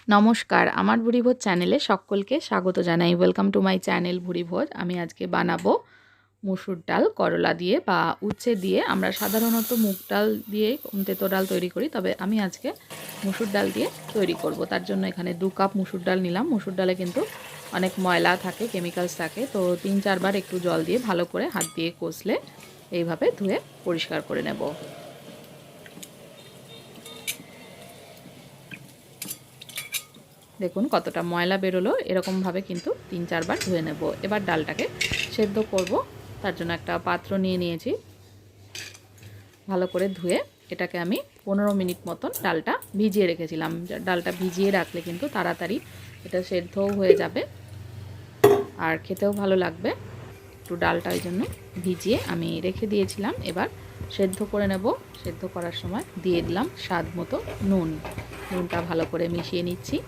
নমস্কার, আমার ভুরিভোজ চ্যানেলে সকলকে স্বাগত জানাই। Welcome to my channel Bhurivoj. আমি আজকে বানাবো মুসুর ডাল করলা দিয়ে বা উচ্ছে দিয়ে। আমরা সাধারণত মুগ ডাল দিয়ে তেঁতো ডাল তৈরি করি, তবে আমি আজকে মুসুর ডাল দিয়ে তৈরি করব। তার জন্য এখানে 2 কাপ মুসুর ডাল নিলাম। মুসুর ডালে কিন্তু অনেক ময়লা থাকে, কেমিক্যালস থাকে, তো 3-4 বার একটু জল দিয়ে ভালো করে হাত দিয়ে কষলে এইভাবে ধুয়ে পরিষ্কার করে নেব। দেখুন কতটা ময়লা বেরোলো। এরকমভাবে কিন্তু 3-4 বার ধুয়ে নেব। এবার ডালটাকে সেদ্ধ করব। তার জন্য একটা পাত্র নিয়ে নিয়েছি। ভালো করে ধুয়ে এটাকে আমি 15 মিনিট মতন ডালটা ভিজিয়ে রেখেছিলাম। ডালটা ভিজিয়ে রাখলে কিন্তু তাড়াতাড়ি এটা সেদ্ধও হয়ে যাবে আর খেতেও ভালো লাগবে। একটু ডালটা ওই জন্য ভিজিয়ে আমি রেখে দিয়েছিলাম। এবার সেদ্ধ করে নেব। সেদ্ধ করার সময় দিয়ে দিলাম স্বাদ মতো নুন। নুনটা ভালো করে মিশিয়ে নিচ্ছি।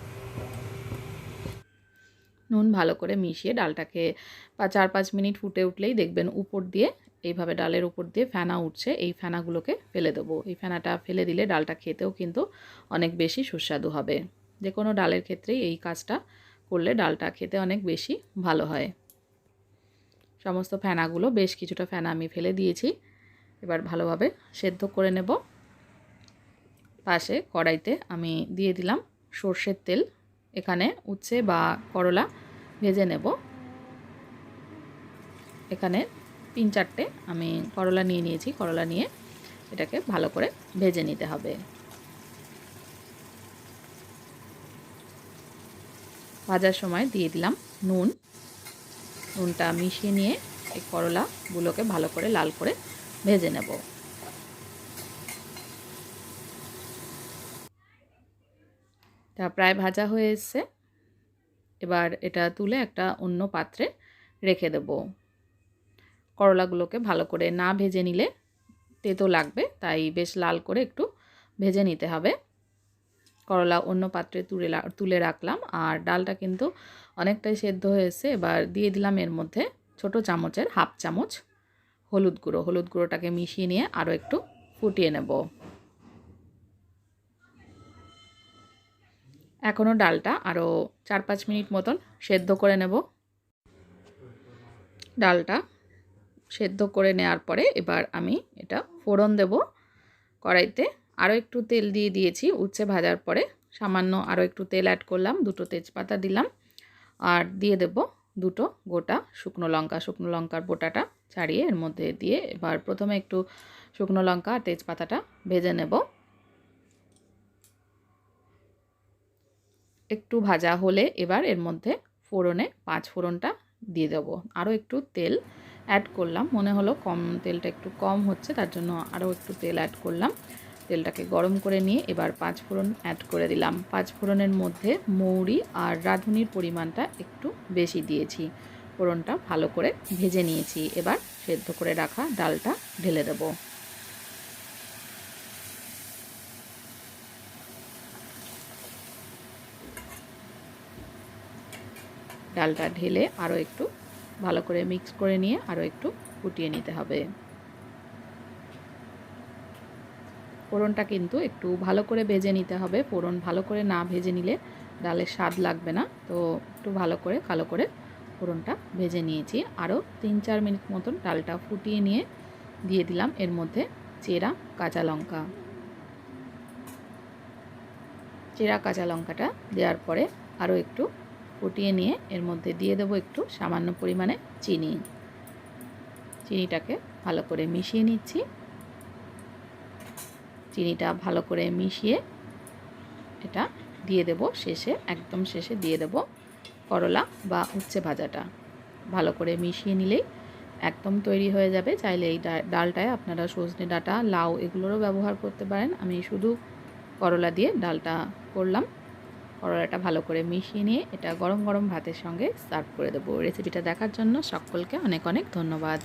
নুন ভালো করে মিশিয়ে ডালটাকে 4-5 মিনিট ফুটে উঠলেই দেখবেন উপর দিয়ে এইভাবে ডালের উপর দিয়ে ফেনা উঠছে। এই ফেনাগুলোকে ফেলে দেবো। এই ফেনাটা ফেলে দিলে ডালটা খেতেও কিন্তু অনেক বেশি সুস্বাদু হবে। যে কোনো ডালের ক্ষেত্রেই এই কাজটা করলে ডালটা খেতে অনেক বেশি ভালো হয়। সমস্ত ফেনাগুলো, বেশ কিছুটা ফেনা আমি ফেলে দিয়েছি। এবার ভালোভাবে সেদ্ধ করে নেব। পাশে কড়াইতে আমি দিয়ে দিলাম সর্ষের তেল। এখানে উচ্ছে বা করলা ভেজে নেব। এখানে 3-4টে আমি করলা নিয়ে নিয়েছি। করলা নিয়ে এটাকে ভালো করে ভেজে নিতে হবে। ভাজার সময় দিয়ে দিলাম নুন। নুনটা মিশিয়ে নিয়ে এই করলাগুলোকে ভালো করে লাল করে ভেজে নেব। তা প্রায় ভাজা হয়ে এসছে। এবার এটা তুলে একটা অন্য পাত্রে রেখে দেব। করলাগুলোকে ভালো করে না ভেজে নিলে তেতো লাগবে, তাই বেশ লাল করে একটু ভেজে নিতে হবে। করলা অন্য পাত্রে তুলে রাখলাম। আর ডালটা কিন্তু অনেকটাই সেদ্ধ হয়েছে। এবার দিয়ে দিলাম এর মধ্যে ছোট চামচের 1/2 চামচ হলুদ গুঁড়ো। হলুদ গুঁড়োটাকে মিশিয়ে নিয়ে আরও একটু ফুটিয়ে নেব। এখনও ডালটা আরও 4-5 মিনিট মতন সেদ্ধ করে নেব। ডালটা সেদ্ধ করে নেওয়ার পরে এবার আমি এটা ফোড়ন দেব। কড়াইতে আরও একটু তেল দিয়ে দিয়েছি। উচ্ছে ভাজার পরে সামান্য আরও একটু তেল অ্যাড করলাম। 2টো তেজপাতা দিলাম আর দিয়ে দেব 2টো গোটা শুকনো লঙ্কা। শুকনো লঙ্কার বোটাটা ছাড়িয়ে এর মধ্যে দিয়ে এবার প্রথমে একটু শুকনো লঙ্কা আর তেজপাতাটা ভেজে নেব। একটু ভাজা হলে এবার এর মধ্যে ফোড়নে 5 ফোড়নটা দিয়ে দেব। আরও একটু তেল অ্যাড করলাম। মনে হলো তেলটা একটু কম হচ্ছে, তার জন্য আরও একটু তেল অ্যাড করলাম। তেলটাকে গরম করে নিয়ে এবার 5 ফোড়ন অ্যাড করে দিলাম। 5 ফোড়নের মধ্যে মৌরি আর রাঁধুনির পরিমাণটা একটু বেশি দিয়েছি। ফোড়নটা ভালো করে ভেজে নিয়েছি। এবার সেদ্ধ করে রাখা ডালটা ঢেলে দেব। ডালটা ঢেলে আরও একটু ভালো করে মিক্স করে নিয়ে আরও একটু ফুটিয়ে নিতে হবে। ফোড়নটা কিন্তু একটু ভালো করে ভেজে নিতে হবে। ফোড়ন ভালো করে না ভেজে নিলে ডালের স্বাদ লাগবে না। তো একটু ভালো করে ফোড়নটা ভেজে নিয়েছি। আরও 3-4 মিনিট মতন ডালটা ফুটিয়ে নিয়ে দিয়ে দিলাম এর মধ্যে চেরা কাঁচা লঙ্কা। চেরা কাঁচা লঙ্কাটা দেওয়ার পরে আরও একটু ফুটিয়ে নিয়ে এর মধ্যে দিয়ে দেবো একটু সামান্য পরিমাণে চিনি। চিনিটাকে ভালো করে মিশিয়ে নিচ্ছি। চিনিটা ভালো করে মিশিয়ে এটা দিয়ে দেব শেষে, একদম শেষে দিয়ে দেব করলা বা উচ্ছে ভাজাটা। ভালো করে মিশিয়ে নিলেই একদম তৈরি হয়ে যাবে। চাইলে এই ডালটায় আপনারা সজনে ডাঁটা, লাউ এগুলোরও ব্যবহার করতে পারেন। আমি শুধু করলা দিয়ে ডালটা করলাম। করলাটা ভালো করে মিশিয়ে নিয়ে এটা গরম গরম ভাতের সঙ্গে সার্ভ করে দেবো। রেসিপিটা দেখার জন্য সকলকে অনেক অনেক ধন্যবাদ।